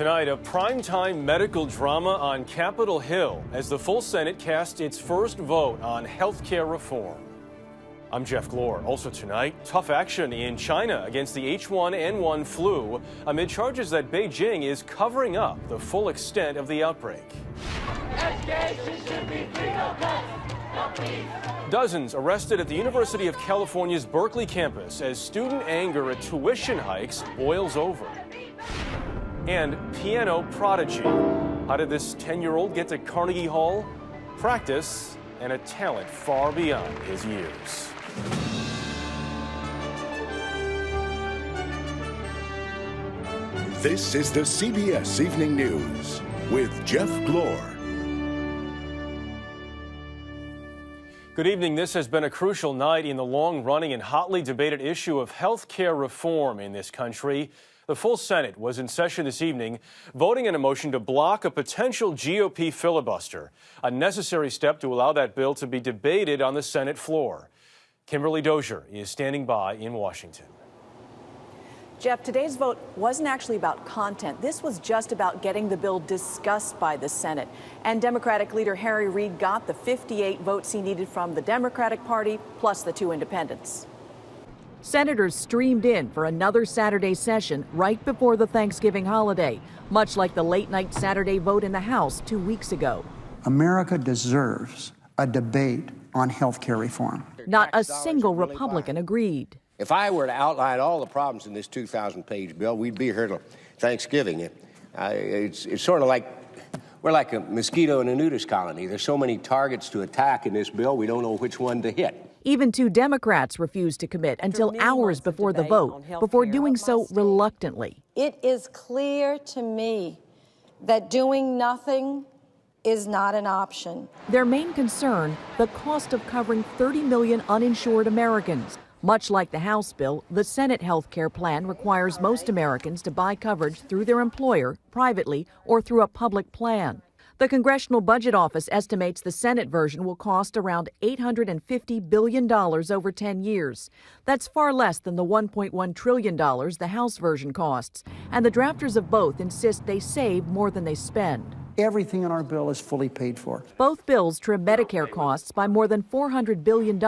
Tonight, a primetime medical drama on Capitol Hill as the full Senate cast its first vote on health care reform. I'm Jeff Glor. Also tonight, tough action in China against the H1N1 flu amid charges that Beijing is covering up the full extent of the outbreak. Dozens arrested at the University of California's Berkeley campus as student anger at tuition hikes boils over. And piano prodigy. How did this 10-year-old get to Carnegie Hall? Practice and a talent far beyond his years. This is the CBS Evening News with Jeff Glor. Good evening. This has been a crucial night in the long-running and hotly debated issue of health care reform in this country. The full Senate was in session this evening, voting on a motion to block a potential GOP filibuster, a necessary step to allow that bill to be debated on the Senate floor. Kimberly Dozier is standing by in Washington. Jeff, today's vote wasn't actually about content. This was just about getting the bill discussed by the Senate. And Democratic leader Harry Reid got the 58 votes he needed from the Democratic Party, plus the 2 independents. Senators streamed in for another Saturday session right before the Thanksgiving holiday, much like the late-night Saturday vote in the House 2 weeks ago. America deserves a debate on health care reform. Not a single Republican agreed. If I were to outline all the problems in this 2,000-page bill, we'd be here till Thanksgiving. It's sort of like we're like a mosquito in a nudist colony. There's so many targets to attack in this bill, we don't know which one to hit. Even 2 Democrats refused to commit until hours before the vote, before doing so reluctantly. It is clear to me that doing nothing is not an option. Their main concern, the cost of covering 30 million uninsured Americans. Much like the House bill, the Senate health care plan requires most Americans to buy coverage through their employer, privately, or through a public plan. The Congressional Budget Office estimates the Senate version will cost around $850 billion over 10 years. That's far less than the $1.1 trillion the House version costs. And the drafters of both insist they save more than they spend. Everything in our bill is fully paid for. Both bills trim Medicare costs by more than $400 billion.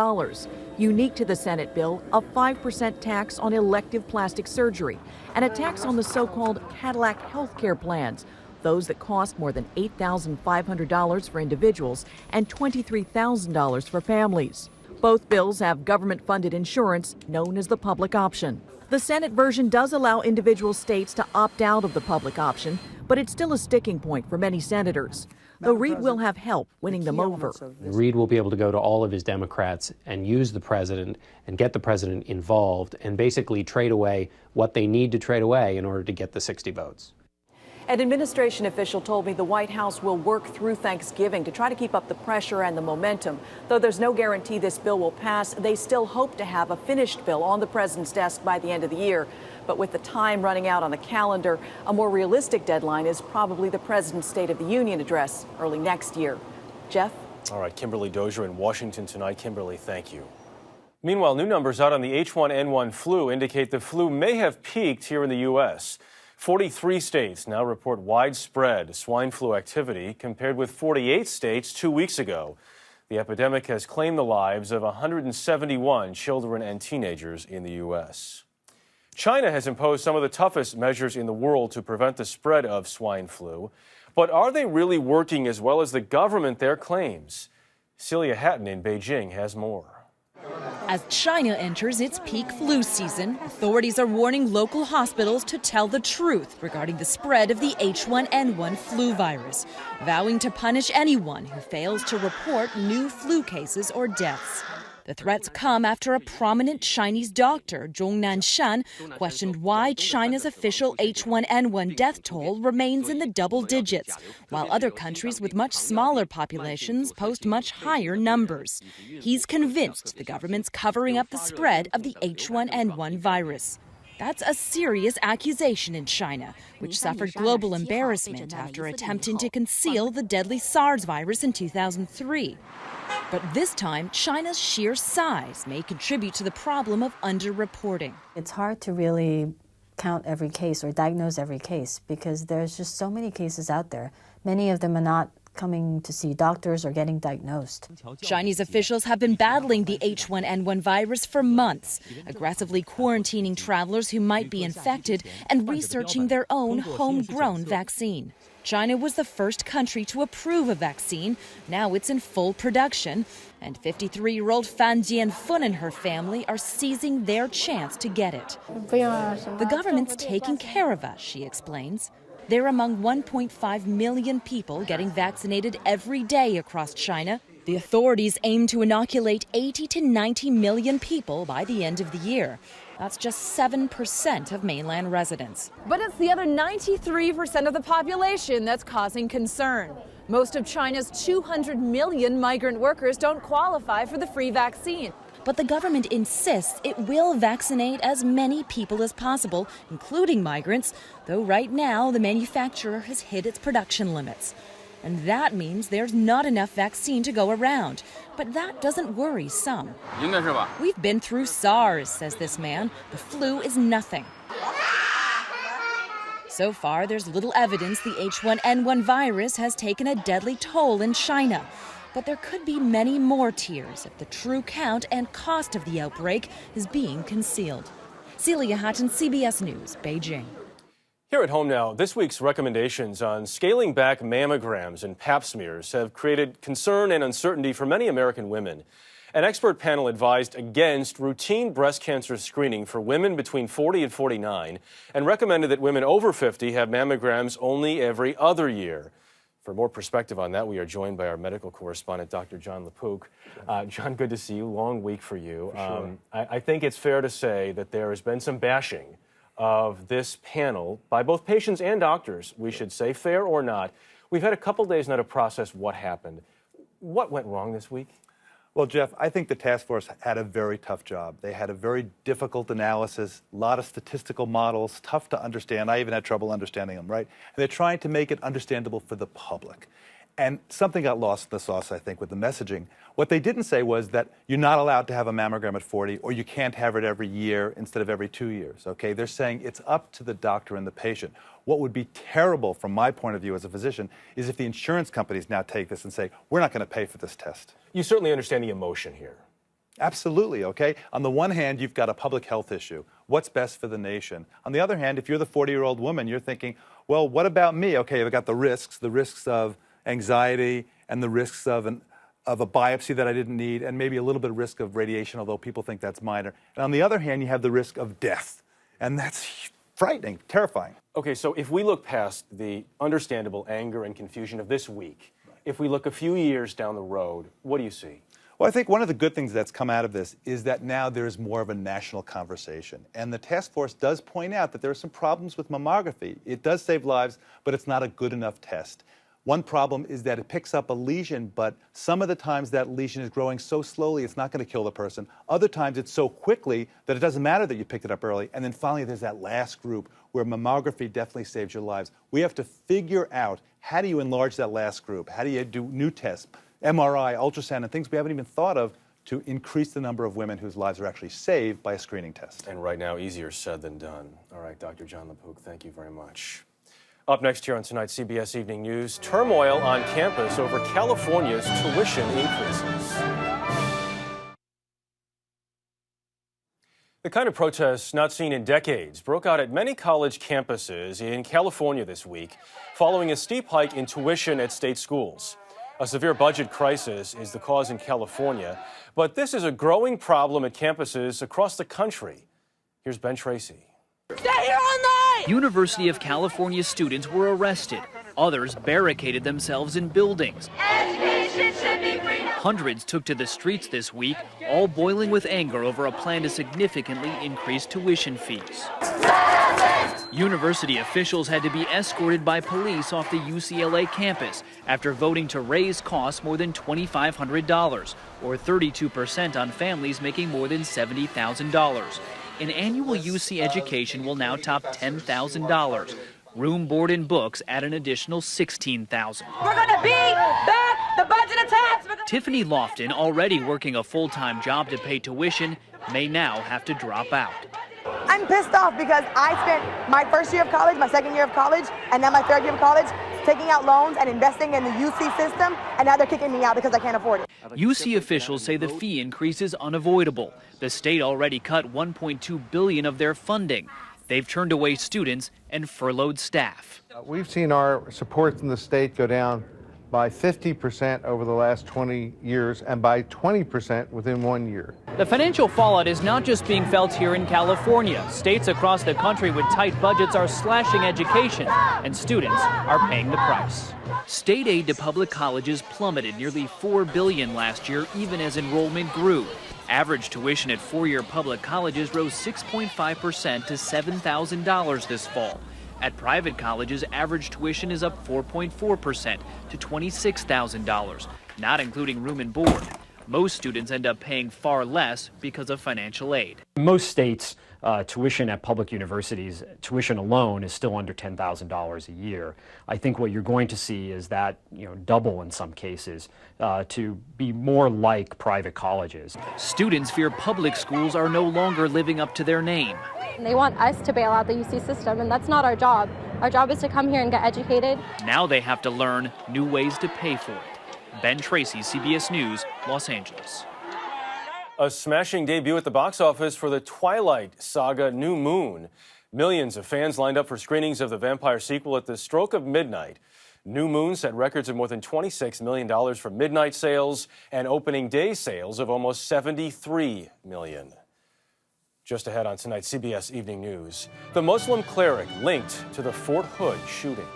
Unique to the Senate bill, a 5% tax on elective plastic surgery and a tax on the so-called Cadillac health care plans, those that cost more than $8,500 for individuals and $23,000 for families. Both bills have government-funded insurance known as the public option. The Senate version does allow individual states to opt out of the public option, but it's still a sticking point for many senators. Though Reid will have help winning them over. Reid will be able to go to all of his Democrats and use the president and get the president involved and basically trade away what they need to trade away in order to get the 60 votes. An administration official told me the White House will work through Thanksgiving to try to keep up the pressure and the momentum. Though there's no guarantee this bill will pass, they still hope to have a finished bill on the president's desk by the end of the year. But with the time running out on the calendar, a more realistic deadline is probably the president's State of the Union address early next year. Jeff? All right, Kimberly Dozier in Washington tonight. Kimberly, thank you. Meanwhile, new numbers out on the H1N1 flu indicate the flu may have peaked here in the U.S. 43 states now report widespread swine flu activity compared with 48 states 2 weeks ago. The epidemic has claimed the lives of 171 children and teenagers in the U.S. China has imposed some of the toughest measures in the world to prevent the spread of swine flu. But are they really working as well as the government there claims? Celia Hatton in Beijing has more. As China enters its peak flu season, authorities are warning local hospitals to tell the truth regarding the spread of the H1N1 flu virus, vowing to punish anyone who fails to report new flu cases or deaths. The threats come after a prominent Chinese doctor, Zhong Nanshan, questioned why China's official H1N1 death toll remains in the double digits, while other countries with much smaller populations post much higher numbers. He's convinced the government's covering up the spread of the H1N1 virus. That's a serious accusation in China, which suffered global embarrassment after attempting to conceal the deadly SARS virus in 2003. But this time, China's sheer size may contribute to the problem of underreporting. It's hard to really count every case or diagnose every case because there's just so many cases out there. Many of them are not coming to see doctors or getting diagnosed. Chinese officials have been battling the H1N1 virus for months, aggressively quarantining travelers who might be infected and researching their own homegrown vaccine. China was the first country to approve a vaccine. Now it's in full production. And 53-year-old Fan Jianfun and her family are seizing their chance to get it. The government's taking care of us, she explains. They're among 1.5 million people getting vaccinated every day across China. The authorities aim to inoculate 80 to 90 million people by the end of the year. That's just 7% of mainland residents. But it's the other 93% of the population that's causing concern. Most of China's 200 million migrant workers don't qualify for the free vaccine. But the government insists it will vaccinate as many people as possible, including migrants, though right now the manufacturer has hit its production limits. And that means there's not enough vaccine to go around. But that doesn't worry some. We've been through SARS, says this man. The flu is nothing. So far, there's little evidence the H1N1 virus has taken a deadly toll in China. But there could be many more tears if the true count and cost of the outbreak is being concealed. Celia Hatton, CBS News, Beijing. Here at home now, this week's recommendations on scaling back mammograms and pap smears have created concern and uncertainty for many American women. An expert panel advised against routine breast cancer screening for women between 40 and 49 and recommended that women over 50 have mammograms only every other year. For more perspective on that, we are joined by our medical correspondent, Dr. Jon LaPook. John, good to see you. Long week for you. Sure. I think it's fair to say that there has been some bashing of this panel by both patients and doctors, we should say, fair or not. We've had a couple days now to process what happened. What went wrong this week? Well, Jeff, I think the task force had a very tough job. They had a very difficult analysis, a lot of statistical models, tough to understand. I even had trouble understanding them, right? And they're trying to make it understandable for the public. And something got lost in the sauce, I think, with the messaging. What they didn't say was that you're not allowed to have a mammogram at 40 or you can't have it every year instead of every 2 years, okay? They're saying it's up to the doctor and the patient. What would be terrible from my point of view as a physician is if the insurance companies now take this and say, we're not going to pay for this test. You certainly understand the emotion here. Absolutely, okay? On the one hand, you've got a public health issue. What's best for the nation? On the other hand, if you're the 40-year-old woman, you're thinking, well, what about me? Okay, I've got the risks of anxiety and the risks of a biopsy that I didn't need and maybe a little bit of risk of radiation, although people think that's minor. And on the other hand, you have the risk of death. And that's frightening, terrifying. Okay, so if we look past the understandable anger and confusion of this week, if we look a few years down the road, what do you see? Well, I think one of the good things that's come out of this is that now there's more of a national conversation. And the task force does point out that there are some problems with mammography. It does save lives, but it's not a good enough test. One problem is that it picks up a lesion, but some of the times that lesion is growing so slowly it's not going to kill the person. Other times it's so quickly that it doesn't matter that you picked it up early. And then finally there's that last group where mammography definitely saves your lives. We have to figure out how do you enlarge that last group? How do you do new tests, MRI, ultrasound, and things we haven't even thought of to increase the number of women whose lives are actually saved by a screening test. And right now, easier said than done. All right, Dr. Jon LaPook, thank you very much. Up next here on tonight's CBS Evening News, turmoil on campus over California's tuition increases. The kind of protests not seen in decades broke out at many college campuses in California this week, following a steep hike in tuition at state schools. A severe budget crisis is the cause in California, but this is a growing problem at campuses across the country. Here's Ben Tracy. Stay here all night! University of California students were arrested. Others barricaded themselves in buildings. Education should be free. Hundreds took to the streets this week, all boiling with anger over a plan to significantly increase tuition fees. University officials had to be escorted by police off the UCLA campus after voting to raise costs more than $2,500, or 32% on families making more than $70,000. An annual UC education will now top $10,000. Room, board, and books add an additional $16,000. We're going to beat back the budget attacks. Tiffany Lofton, already working a full-time job to pay tuition, may now have to drop out. I'm pissed off because I spent my first year of college, my second year of college, and now my third year of college taking out loans and investing in the UC system, and now they're kicking me out because I can't afford it. UC officials say the fee increase is unavoidable. The state already cut $1.2 billion of their funding. They've turned away students and furloughed staff. We've seen our support in the state go down by 50% over the last 20 years and by 20% within 1 year. The financial fallout is not just being felt here in California. States across the country with tight budgets are slashing education, and students are paying the price. State aid to public colleges plummeted nearly $4 billion last year, even as enrollment grew. Average tuition at four-year public colleges rose 6.5% to $7,000 this fall. At private colleges, average tuition is up 4.4% to $26,000, not including room and board. Most students end up paying far less because of financial aid. Most states, tuition at public universities, tuition alone is still under $10,000 a year. I think what you're going to see is that, double in some cases to be more like private colleges. Students fear public schools are no longer living up to their name. They want us to bail out the UC system, and that's not our job. Our job is to come here and get educated. Now they have to learn new ways to pay for it. Ben Tracy, CBS News, Los Angeles. A smashing debut at the box office for the Twilight saga New Moon. Millions of fans lined up for screenings of the vampire sequel at the stroke of midnight. New Moon set records of more than $26 million for midnight sales and opening day sales of almost $73 million. Just ahead on tonight's CBS Evening News, the Muslim cleric linked to the Fort Hood shooting.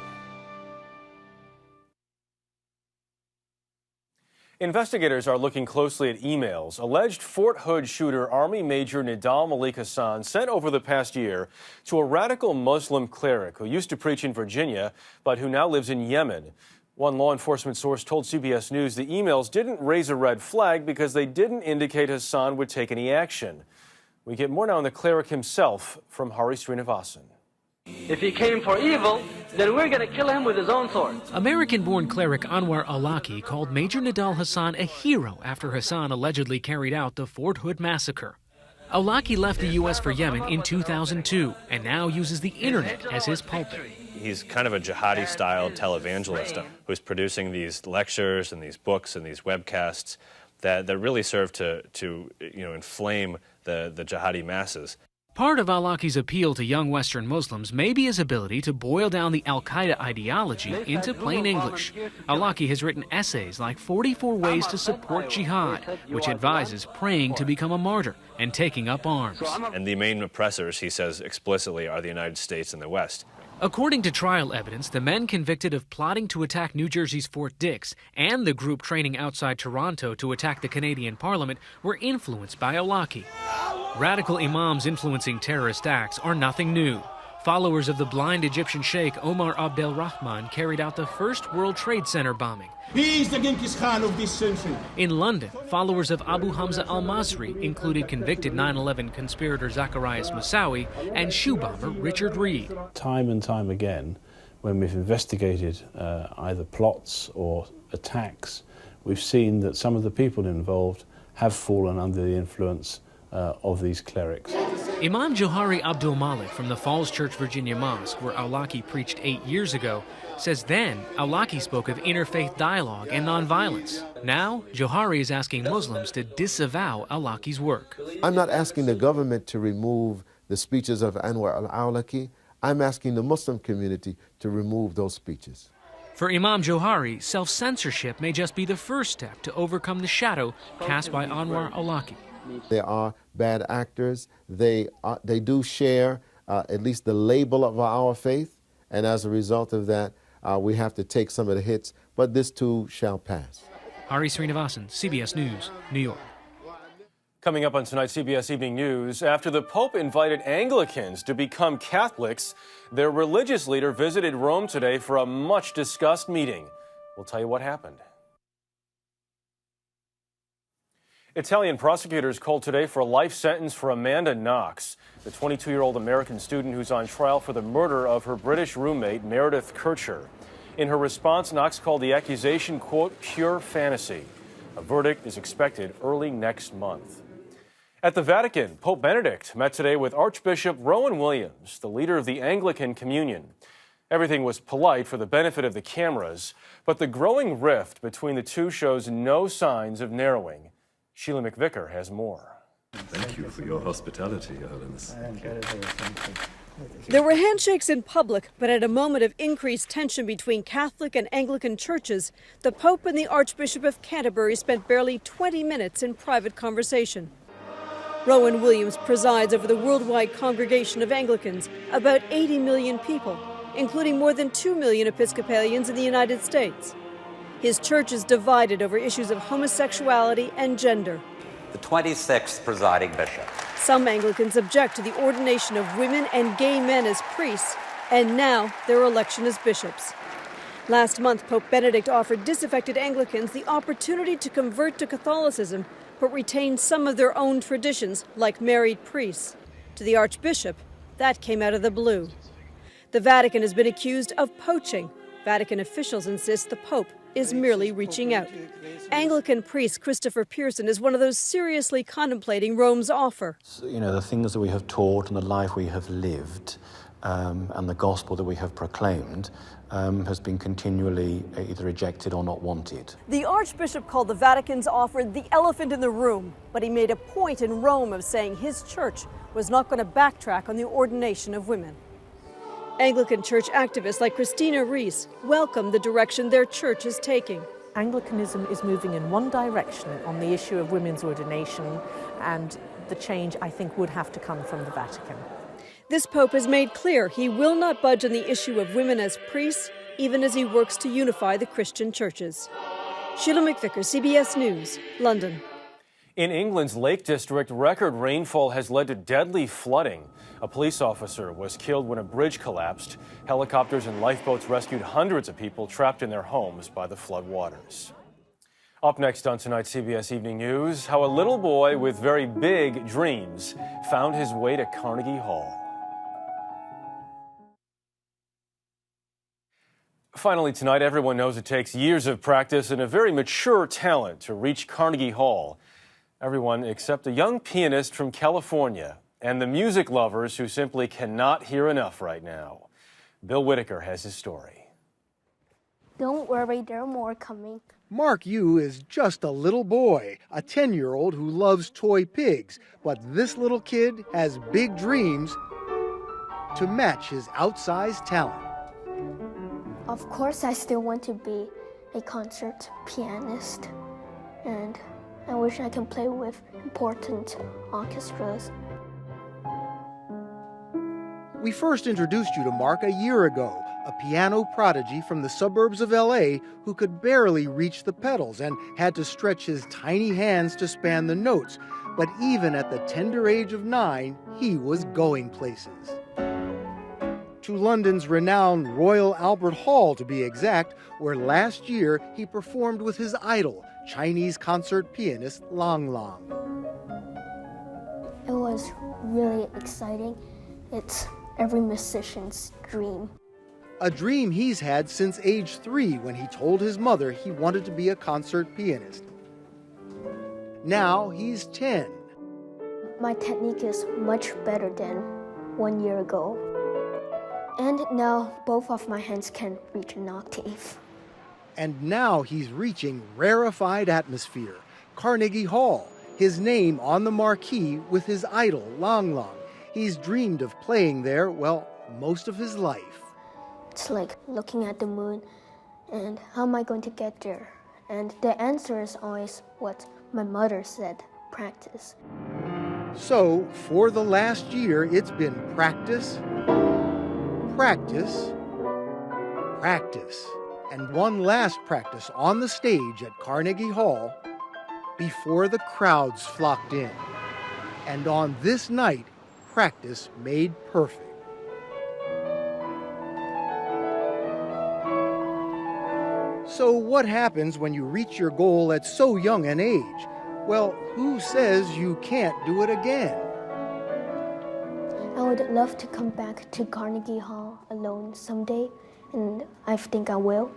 Investigators are looking closely at emails alleged Fort Hood shooter Army Major Nidal Malik Hasan sent over the past year to a radical Muslim cleric who used to preach in Virginia but who now lives in Yemen. One law enforcement source told CBS News the emails didn't raise a red flag because they didn't indicate Hasan would take any action. We get more now on the cleric himself from Hari Srinivasan. If he came for evil, then we're going to kill him with his own sword. American-born cleric Anwar Awlaki called Major Nidal Hasan a hero after Hasan allegedly carried out the Fort Hood massacre. Awlaki left the U.S. for Yemen in 2002 and now uses the internet as his pulpit. He's kind of a jihadi-style televangelist who's producing these lectures and these books and these webcasts that really serve to inflame the jihadi masses. Part of Awlaki's appeal to young Western Muslims may be his ability to boil down the al-Qaeda ideology into plain English. Awlaki has written essays like 44 Ways to Support Jihad, which advises praying to become a martyr and taking up arms. And the main oppressors, he says explicitly, are the United States and the West. According to trial evidence, the men convicted of plotting to attack New Jersey's Fort Dix and the group training outside Toronto to attack the Canadian Parliament were influenced by Awlaki. Radical imams influencing terrorist acts are nothing new. Followers of the blind Egyptian sheikh Omar Abdel Rahman carried out the first World Trade Center bombing. He is the Genghis Khan of this century. In London, followers of Abu Hamza al-Masri included convicted 9/11 conspirator Zacarias Moussaoui and shoe bomber Richard Reed. Time and time again, when we've investigated either plots or attacks, we've seen that some of the people involved have fallen under the influence of these clerics. Imam Johari Abdul Malik from the Falls Church, Virginia Mosque, where Awlaki preached 8 years ago, says then Awlaki spoke of interfaith dialogue and nonviolence. Now, Johari is asking Muslims to disavow Awlaki's work. I'm not asking the government to remove the speeches of Anwar al-Awlaki. I'm asking the Muslim community to remove those speeches. For Imam Johari, self-censorship may just be the first step to overcome the shadow cast by Anwar Awlaki. They are bad actors. They do share at least the label of our faith, and as a result of that, we have to take some of the hits, but this too shall pass. Hari Srinivasan, CBS News, New York. Coming up on tonight's CBS Evening News, after the Pope invited Anglicans to become Catholics, their religious leader visited Rome today for a much-discussed meeting. We'll tell you what happened. Italian prosecutors called today for a life sentence for Amanda Knox, the 22-year-old American student who's on trial for the murder of her British roommate, Meredith Kircher. In her response, Knox called the accusation, quote, pure fantasy. A verdict is expected early next month. At the Vatican, Pope Benedict met today with Archbishop Rowan Williams, the leader of the Anglican Communion. Everything was polite for the benefit of the cameras, but the growing rift between the two shows no signs of narrowing. Sheila McVicker has more. Thank you for your hospitality, Your Holiness. There were handshakes in public, but at a moment of increased tension between Catholic and Anglican churches, the Pope and the Archbishop of Canterbury spent barely 20 minutes in private conversation. Rowan Williams presides over the worldwide congregation of Anglicans, about 80 million people, including more than 2 million Episcopalians in the United States. His church is divided over issues of homosexuality and gender. The 26th presiding bishop. Some Anglicans object to the ordination of women and gay men as priests, and now their election as bishops. Last month, Pope Benedict offered disaffected Anglicans the opportunity to convert to Catholicism, but retain some of their own traditions, like married priests. To the Archbishop, that came out of the blue. The Vatican has been accused of poaching. Vatican officials insist the Pope is merely reaching out. Anglican priest Christopher Pearson is one of those seriously contemplating Rome's offer. You know, the things that we have taught and the life we have lived and the gospel that we have proclaimed has been continually either rejected or not wanted. The Archbishop called the Vatican's offer the elephant in the room, but he made a point in Rome of saying his church was not going to backtrack on the ordination of women. Anglican church activists like Christina Reese welcome the direction their church is taking. Anglicanism is moving in one direction on the issue of women's ordination, and the change, I think, would have to come from the Vatican. This Pope has made clear he will not budge on the issue of women as priests, even as he works to unify the Christian churches. Sheila McVicker, CBS News, London. In England's Lake District, record rainfall has led to deadly flooding. A police officer was killed when a bridge collapsed. Helicopters and lifeboats rescued hundreds of people trapped in their homes by the flood waters. Up next on tonight's CBS Evening News, how a little boy with very big dreams found his way to Carnegie Hall. Finally tonight, everyone knows it takes years of practice and a very mature talent to reach Carnegie Hall. Everyone except a young pianist from California and the music lovers who simply cannot hear enough right now. Bill Whitaker has his story. Don't worry, there are more coming. Mark Yu is just a little boy, a 10-year-old who loves toy pigs, but this little kid has big dreams to match his outsized talent. Of course, I still want to be a concert pianist, and I wish I can play with important orchestras. We first introduced you to Mark a year ago, a piano prodigy from the suburbs of LA who could barely reach the pedals and had to stretch his tiny hands to span the notes. But even at the tender age of 9, he was going places. To London's renowned Royal Albert Hall, to be exact, where last year he performed with his idol, Chinese concert pianist Lang Lang. It was really exciting. It's every musician's dream. A dream he's had since age 3 when he told his mother he wanted to be a concert pianist. Now he's 10. My technique is much better than 1 year ago. And now both of my hands can reach an octave. And now he's reaching rarefied atmosphere, Carnegie Hall, his name on the marquee with his idol, Lang Lang. He's dreamed of playing there, well, most of his life. It's like looking at the moon, and how am I going to get there? And the answer is always what my mother said, practice. So, for the last year, it's been practice, practice, practice, and one last practice on the stage at Carnegie Hall before the crowds flocked in. And on this night, practice made perfect. So what happens when you reach your goal at so young an age? Well, who says you can't do it again? I would love to come back to Carnegie Hall alone someday, and I think I will.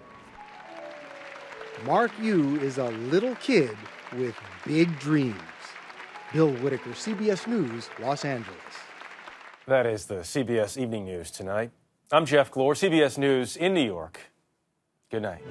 Mark Yu is a little kid with big dreams. Bill Whitaker, CBS News, Los Angeles. That is the CBS Evening News tonight. I'm Jeff Glor, CBS News in New York. Good night.